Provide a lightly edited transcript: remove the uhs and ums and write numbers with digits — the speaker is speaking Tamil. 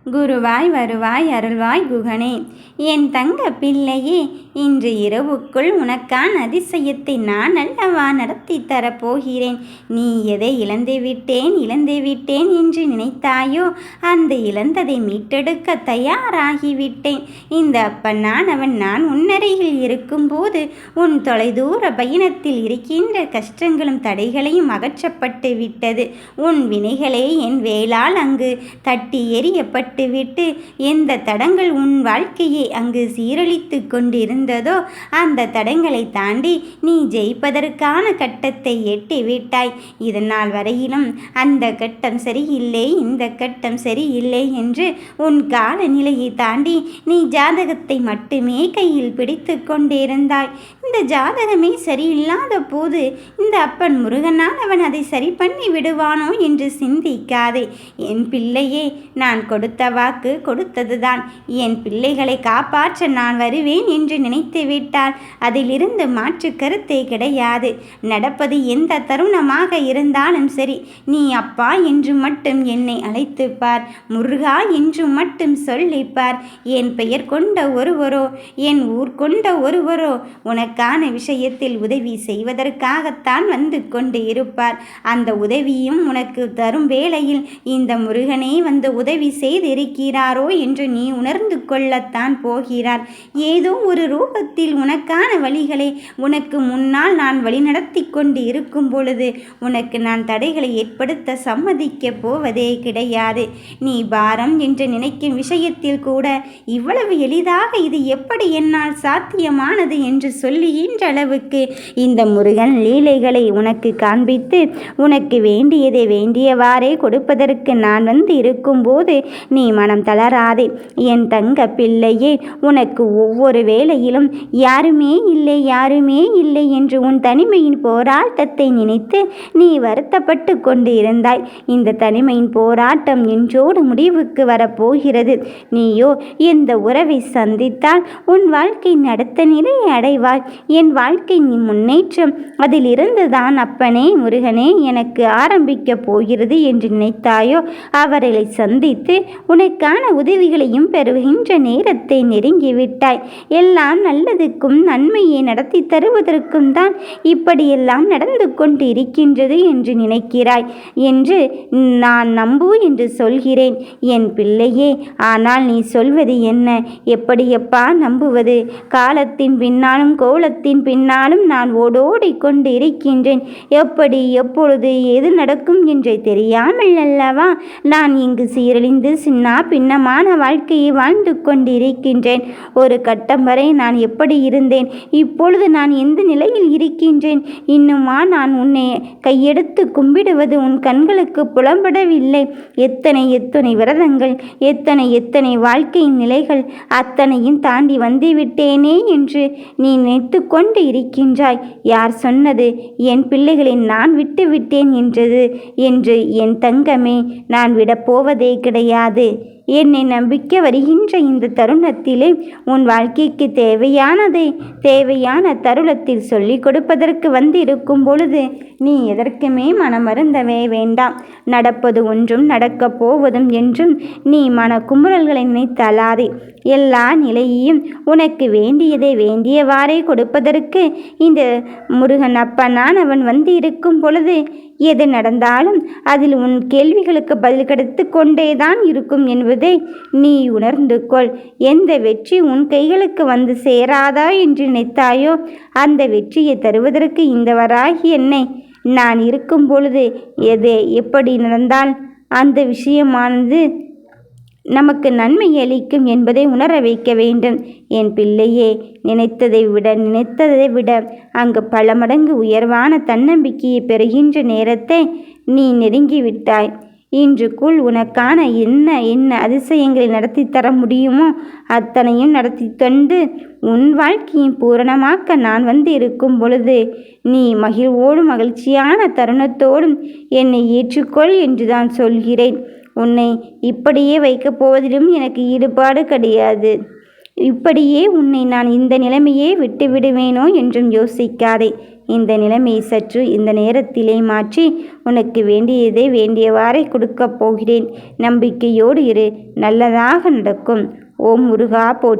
குருவாய் வருவாய் அருள்வாய் குகனே. என் தங்க பிள்ளையே, இன்று இரவுக்குள் உனக்கான அதிசயத்தை நான் அல்லவா நடத்தி தரப்போகிறேன். நீ எதை இழந்துவிட்டேன் என்று நினைத்தாயோ, அந்த இழந்ததை மீட்டெடுக்க தயாராகிவிட்டேன். இந்த அப்பனானவன் நான் உன்னருகில் இருக்கும்போது உன் தொலைதூர பயணத்தில் இருக்கின்ற கஷ்டங்களும் தடைகளையும் அகற்றப்பட்டு விட்டது. உன் வினைகளே என் வேளால் அங்கு தட்டி எறியப்பட்டு விட்டு எந்த தடங்கள் உன் வாழ்க்கையை அங்கு சீரழித்து கொண்டிருந்ததோ, அந்த தடங்களை தாண்டி நீ ஜெயிப்பதற்கான கட்டத்தை எட்டி விட்டாய். இதனால் வரையிலும் அந்த கட்டம் சரியில்லை, இந்த கட்டம் சரியில்லை என்று உன் கால நிலையை தாண்டி நீ ஜாதகத்தை மட்டுமே கையில் பிடித்து கொண்டிருந்தாய். இந்த ஜாதகமே சரியில்லாத போது இந்த அப்பன் முருகனால் அவன் அதை சரி பண்ணி விடுவானோ என்று சிந்திக்காதே. என் பிள்ளையே, நான் கொடுத்த வாக்கு கொடுத்ததுதான். என் பிள்ளைகளை காப்பாற்ற நான் வருவேன் என்று நினைத்து விட்டால் அதிலிருந்து மாற்று கருத்தே கிடையாது. நடப்பது எந்த தருணமாக இருந்தாலும் சரி, நீ அப்பா என்று மட்டும் என்னை அழைத்து பார், முருகா என்று மட்டும் சொல்லிப்பார். என் பெயர் கொண்ட ஒருவரோ, என் ஊர் கொண்ட ஒருவரோ உனக்கான விஷயத்தில் உதவி செய்வதற்காகத்தான் வந்து கொண்டு இருப்பார். அந்த உதவியும் உனக்கு தரும் வேளையில் இந்த முருகனே வந்து உதவி செய்திருக்கிறாரோ என்று நீ உணர்ந்து கொள்ளத்தான் போகிறார். ஏதோ ஒரு ரூபத்தில் உனக்கான வழிகளை உனக்கு முன்னால் நான் வழிநடத்தி கொண்டு இருக்கும் பொழுது உனக்கு நான் தடைகளை ஏற்படுத்த சம்மதிக்க போவதே கிடையாது. நீ பாரம் என்று நினைக்கும் விஷயத்தில் கூட இவ்வளவு எளிதாக இது எப்படி என்னால் சாத்தியமானது என்று சொல்லுகின்ற அளவுக்கு இந்த முருகன் லீலைகளை உனக்கு காண்பித்து உனக்கு வேண்டியதை வேண்டியவாறே கொடுப்பதற்கு நான் வந்து இருக்கும்போது நீ மனம் தளராதே. என் தங்க பிள்ளையே, உனக்கு ஒவ்வொரு வேளையிலும் யாருமே இல்லை என்று உன் தனிமையின் போராட்டத்தை நினைத்து நீ வருத்தப்பட்டு கொண்டு இருந்தாய். இந்த தனிமையின் போராட்டம் இன்றோடு முடிவுக்கு வரப்போகிறது. நீயோ இந்த உறவை சந்தித்தால் உன் வாழ்க்கை அடுத்த நிலையை அடைவாய். என் வாழ்க்கை முன்னேற்றம் அதிலிருந்து தான் அப்பனே முருகனே எனக்கு ஆரம்பிக்க போகிறது என்று நினைத்தாயோ, அவர்களை சந்தித்து உனக்கான உதவிகளையும் பெறுகின்ற நேரத்தை நெருங்கிவிட்டாய். எல்லாம் நல்லதுக்கும் நன்மையை நடத்தி தருவதற்கும் தான் இப்படியெல்லாம் நடந்து கொண்டு இருக்கின்றது என்று நினைக்கிறாய் என்று நான் நம்பு என்று சொல்கிறேன் என் பிள்ளையே. ஆனால் நீ சொல்வது என்ன? எப்படியப்பா நம்புவது? காலத்தின் பின்னாலும் கோலத்தின் பின்னாலும் நான் ஓடோடி கொண்டு இருக்கின்றேன். எப்படி எப்பொழுது எது நடக்கும் என்று தெரியாமல் அல்லவா நான் இங்கு சீரழிந்து சின்னா பின்னமான வாழ்க்கையை வாழ்ந்து கொண்டு இருக்கின்றேன். ஒரு கட்டம் வரை நான் எப்படி இருந்தேன், இப்பொழுது நான் எந்த நிலையில் இருக்கின்றேன்? இன்னுமா நான் உன்னை கையெடுத்து கும்பிடுவது உன் கண்களுக்கு புலம்படவில்லை? எத்தனை விரதங்கள், எத்தனை வாழ்க்கையின் நிலைகள், அத்தனையும் தாண்டி வந்துவிட்டேனே என்று நீ நினைத்து கொண்டு இருக்கின்றாய். யார் சொன்னது என் பிள்ளைகளை நான் விட்டு விட்டேன் என்று என் தங்கமே, நான் விடப்போவதே கிடையாது. என்னை நம்பிக்கை வருகின்ற இந்த தருணத்திலே உன் வாழ்க்கைக்கு தேவையான தருணத்தில் சொல்லிக் கொடுப்பதற்கு வந்து இருக்கும் பொழுது நீ எதற்குமே மனமருந்தவே வேண்டாம். நடப்பது ஒன்றும் நடக்கப் போவதும் என்றும் நீ மன குமுறல்களை நினைத்தலாதே. எல்லா நிலையையும் உனக்கு வேண்டியதை வேண்டியவாறே கொடுப்பதற்கு இந்த முருகன் அப்பனான் அவன் வந்து இருக்கும் பொழுது எது நடந்தாலும் அதில் உன் கேள்விகளுக்கு பதில் கிடைத்து கொண்டேதான் இருக்கும் என்பதை நீ உணர்ந்து கொள். எந்த வெற்றி உன் கைகளுக்கு வந்து சேராதா என்று நினைத்தாயோ, அந்த வெற்றியை தருவதற்கு இந்த வராகி என்னை நான் இருக்கும் பொழுது எது எப்படி நடந்தால் அந்த விஷயமானது நமக்கு நன்மை அளிக்கும் என்பதை உணர வைக்க வேண்டும். என் பிள்ளையே, நினைத்ததை விட அங்கு பல மடங்கு உயர்வான தன்னம்பிக்கையை பெறுகின்ற நேரத்தை நீ நெருங்கிவிட்டாய். இன்றுக்குள் உனக்கான என்ன அதிசயங்களை நடத்தி தர முடியுமோ அத்தனையும் நடத்தி தந்து உன் வாழ்க்கையை பூரணமாக்க நான் வந்து இருக்கும் பொழுது நீ மகிழ்வோடும் மகிழ்ச்சியான தருணத்தோடும் என்னை ஏற்றுக்கொள் என்றுதான் சொல்கிறேன். உன்னை இப்படியே வைக்கப் போவதிலும் எனக்கு ஈடுபாடு கிடையாது. இப்படியே உன்னை நான் இந்த நிலைமையே விட்டு விடுவேனோ என்றும் யோசிக்காதே. இந்த நிலைமையை சற்று இந்த நேரத்திலே மாற்றி உனக்கு வேண்டியதை வேண்டியவாறே கொடுக்கப் போகிறேன். நம்பிக்கையோடு இரு, நல்லதாக நடக்கும். ஓம் முருகா போற்றி.